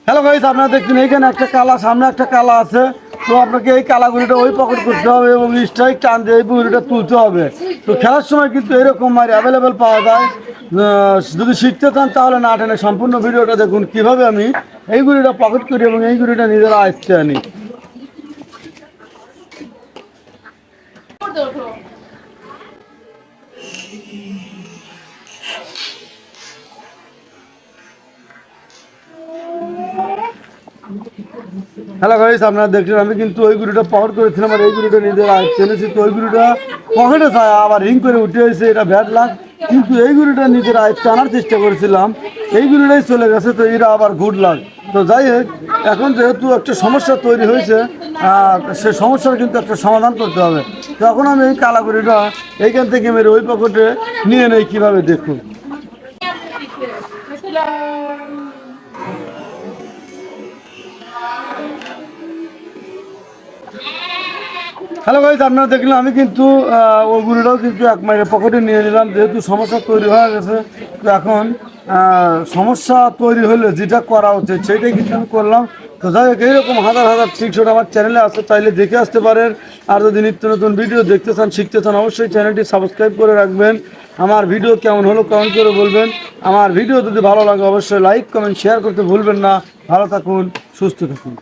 Hello guys, আপনারা দেখছেন এইখানে একটা কালা, সামনে একটা কালা আছে। তো আপনাকে এই কালাগুলিটা ওই পকেট করতে হবে এবং স্ট্রাইক টান দিয়ে এই বুড়িটা তুলতে হবে। তো খেলার সময় কিন্তু এরকম মারি অ্যাভেলেবেল পাওয়া যায়। যদি শিখতে চান তাহলে না টেনে সম্পূর্ণ ভিডিওটা দেখুন কীভাবে আমি এই গুড়িটা পকেট করি এবং এই গুড়িটা নিজেরা আয়ত্তে আনি। হ্যালো গাইস, আপনারা দেখলেন আমি কিন্তু ওই গুড়িটা পকেট করেছিলাম আর এই গুড়িটা নিজের আয়ত্তে এনেছি। তো ওই গুড়িটা পকেটে যায় আবার রিং করে উঠে হয়েছে, এটা ব্যাড লাগ। কিন্তু এই গুড়িটা নিজের আয়ত্তে আনার চেষ্টা করেছিলাম, এই গুড়িটাই চলে গেছে। তো এরা আবার গুড লাগ। তো যাই হোক, এখন যেহেতু একটা সমস্যা তৈরি হয়েছে, সে সমস্যার কিন্তু একটা সমাধান করতে হবে। তখন আমি এই কালাগুড়িটা এইখান থেকে মেরে ওই পকেটে নিয়ে নেই, কীভাবে দেখুন। হ্যালো গাইস, আপনারা দেখলাম আমি কিন্তু ওই গুলিটাও কিন্তু এক মাইলের পকেটে নিয়ে নিলাম, যেহেতু সমস্যা তৈরি হয়ে গেছে। তো এখন সমস্যা তৈরি হলে যেটা করা উচিত সেইটাই কিন্তু আমি করলাম। তো যাই হোক, এইরকম হাজার হাজার ট্রিকশট আমার চ্যানেলে আছে, চাইলে দেখে আসতে পারেন। আর যদি নিত্য নতুন ভিডিও দেখতে চান, শিখতে চান, অবশ্যই চ্যানেলটি সাবস্ক্রাইব করে রাখবেন। আমার ভিডিও কেমন হলো কমেন্ট করে বলবেন। আমার ভিডিও যদি ভালো লাগে অবশ্যই লাইক কমেন্ট শেয়ার করতে ভুলবেন না। ভালো থাকুন, সুস্থ থাকুন।